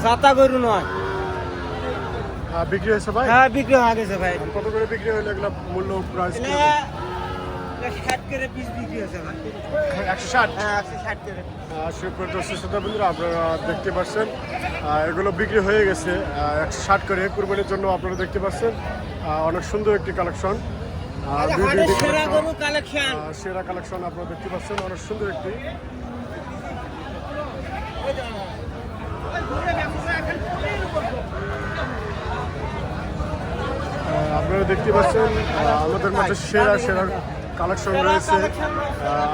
জাতা গরু নয়। বিক্রি হয়েছে ভাই? হ্যাঁ বিক্রি হয়ে গেছে ভাই। কত করে বিক্রি হলো এগুলো? মূল্য প্রাইস 60 করে পিস বিক্রি হয়েছে ভাই। 160? হ্যাঁ 160 করে। সুপ্রিয় দর্শক শ্রোতা বন্ধুরা, আপনারা দেখতে পাচ্ছেন এগুলো বিক্রি হয়ে গেছে 160 করে। কুরবানির জন্য আপনারা দেখতে পাচ্ছেন অনেক সুন্দর একটি কালেকশন, সেরা গরু কালেকশন, সেরা কালেকশন আপনারা দেখতে পাচ্ছেন, অনেক সুন্দর একটি। আপনারা দেখতে পাচ্ছেন আমাদের মাঝে সেরা সেরা কালেকশন রয়েছে।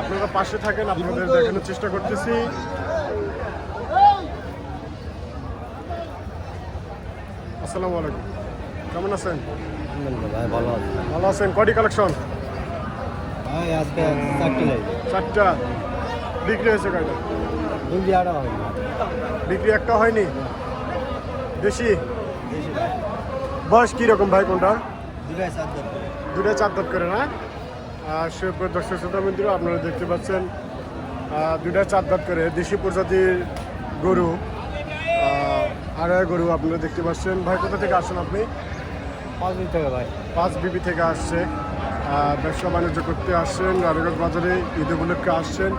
আপনারা পাশে থাকেন, আপনাদের দেখানোর চেষ্টা করতেছি। আসসালামু আলাইকুম, কেমন আছেন? ভাই ভালো আছে। ভালো আছেন? কয়টি কালেকশন? ভাই আজকে 4টা। বিক্রি হয়েছে কয়টা? বিক্রি একটা হয়নি। বেশি বয়স কিরকম ভাই কোনটা? দুটাই 4 দাঁত করে না? সুপ্রিয় দর্শক শ্রোতা বন্ধুরা, আপনারা দেখতে পাচ্ছেন দুটাই 4 দাঁত করে দেশি প্রজাতির গরু, আড়াই গরু আপনারা দেখতে পাচ্ছেন। ভাই কোথা থেকে আসছেন আপনি? 5 দিন থেকে ভাই। 5 বিবি থেকে আসছে, ব্যবসা বাণিজ্য করতে আসছেন, রানীগঞ্জ বাজারে ঈদ উপলক্ষে আসছেন।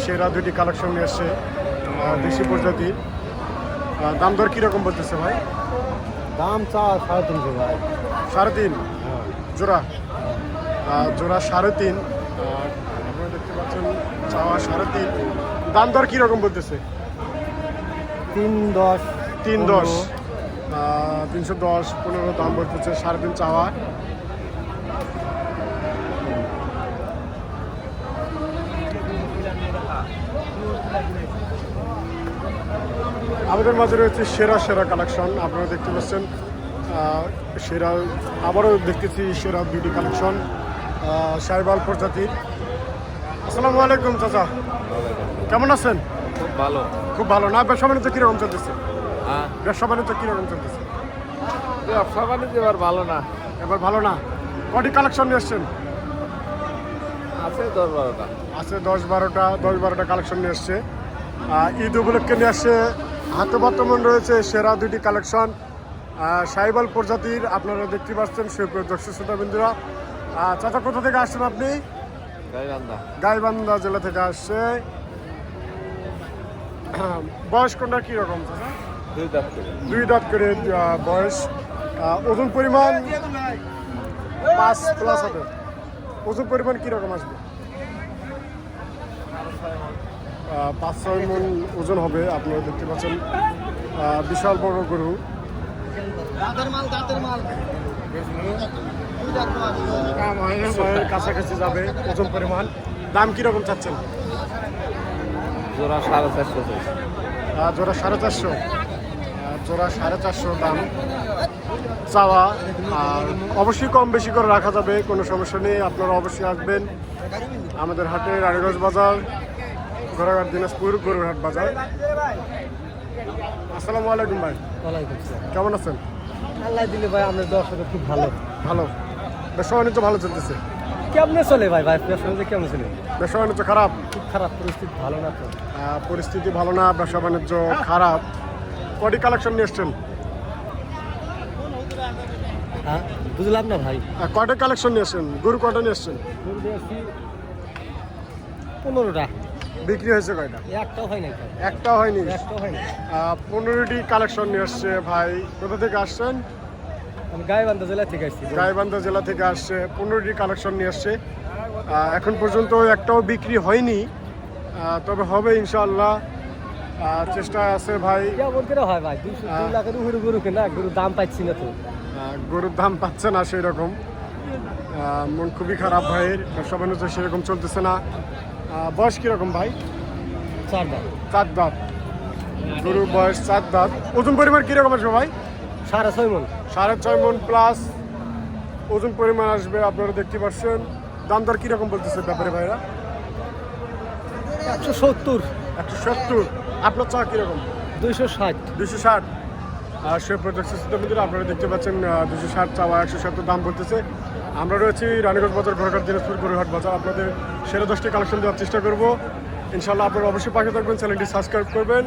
সেরা দুটি কালেকশন নিয়ে আসছে দেশি প্রজাতির। দাম দর কীরকম বলতেছে ভাই? দাম চা 350 ভাই। 3.5 জোড়া? জোড়া 3.5। আপনারা দেখতে পাচ্ছেন চাওয়া 3.5। দাম দর কীরকম বলতেছে? 310 310, 310, 15 দাম বলতেছে। 3.5 চাওয়া। আমাদের মাঝে রয়েছে সেরা সেরা কালেকশন, আপনারা দেখতে পাচ্ছেন। সেরা আবারও দেখতেছি সেরা বিউটি কালেকশন সাইবাল প্রজাতির। আসসালামু আলাইকুম চাচা, কেমন আছেন? খুব ভালো। খুব ভালো না? ব্যবসা বাণিজ্য কীরকম চলতেছে? হ্যাঁ ব্যবসা বাণিজ্য কীরকম চলতেছে? ব্যবসা বাণিজ্য এবার ভালো না। এবার ভালো না? কটি কালেকশন নিয়ে এসছেন? আছে 10-12টা। আছে 10-12টা কালেকশন নিয়ে এসছে। ঈদ উপলক্ষে নিয়ে আসছে। হাতে বর্তমান রয়েছে সেরা দুটি কালেকশন সাইবাল প্রজাতির, আপনারা দেখতে পাচ্ছেন সুপ্রিয় দর্শক শ্রোতা বিন্দুরা। চাচা কোথা থেকে আসছেন আপনি? গাইবান্ধা জেলা থেকে আসছে। বয়স কোনটা কীরকম চাচা? 2 দাঁত করে বয়স। ওজন পরিমাণ 5+ হবে। ওজন পরিমাণ কীরকম আসবে? 5-6 মণ ওজন হবে। আপনারা দেখতে পাচ্ছেন বিশাল বড় গরু। কাছাকাছি যাবে ওজন পরিমাণ। দাম কীরকম চাচ্ছেন? জোড়া 450। জোড়া 450। জোড়া 450 দাম চাওয়া। আর অবশ্যই কম বেশি করে রাখা যাবে, কোনো সমস্যা নেই। আপনারা অবশ্যই আসবেন আমাদের হাটে, রানীগঞ্জ বাজার, ঘোড়াঘাট, দিনাজপুর, গরুরহাট বাজার। আসসালামু আলাইকুম ভাই, কেমন আছেন? আল্লাহ দিলে ভাই আপনার দর্শক খুব ভালো। ভালো? ব্যবসা বাণিজ্য ভালো চলতেছে? কেমনে চলে ভাই? ব্যবসা বাণিজ্য কেমন চলে? ব্যবসা বাণিজ্য খারাপ? খুব খারাপ পরিস্থিতি, ভালো না তো। পরিস্থিতি ভালো না, ব্যবসা বাণিজ্য খারাপ। কটি কালেকশন নিয়ে এসছেন? হ্যাঁ বুঝলাম না ভাই। কয়টা কালেকশন নিয়ে এসছেন? গরু কয়টা নিয়ে এসছেন? 15টা। বিক্রি হয়েছে কয়টা? একটাও হয় নাই। একটাও হয়নি? 15টি কালেকশন নিয়ে আসছে। ভাই কোথা থেকে আসছেন? আমি গাইবান্ধা জেলা থেকে আসছি। গাইবান্ধা জেলা থেকে আসছে। 15টি কালেকশন নিয়ে আসছে। এখন পর্যন্ত একটাও বিক্রি হয়নি, তবে হবে ইনশাআল্লাহ। চেষ্টা আছে ভাই। কেমন করে হয় ভাই? 2 লাখের উপরে গরু কেনা, গরুর দাম পাচ্ছি না তো। গরুর দাম পাচ্ছে না সেই রকম। মন খুবই খারাপ ভাইয়ের, ব্যবসা বাণিজ্য সেরকম চলতেছে না। বয়স কীরকম ভাই? 4 দাঁত। 4 দাঁত গরুর বয়স, 4 দাঁত। ওজন পরিমাণ কীরকম আসবে ভাই? 6.5 মণ। 6.5 মণ প্লাস ওজন পরিমাণ আসবে, আপনারা দেখতে পাচ্ছেন। দাম দর কীরকম বলতেছে ব্যাপারে ভাইরা? 170। 170। আপনার চা কীরকম? 260। 260। আর সে প্রোডাক্টের আপনারা দেখতে পাচ্ছেন 260 চাওয়া, 170 দাম বলতেছে। আমরা রয়েছি রানীগঞ্জ বাজার, ঘোড়াঘাট, দিনাজপুর, গরুরহাট বাজার। আপনাদের সেরা 10টি কালেকশন দেওয়ার চেষ্টা করবো ইনশাআল্লাহ। আপনারা অবশ্যই পাশে থাকবেন, চ্যানেলটি সাবস্ক্রাইব করবেন।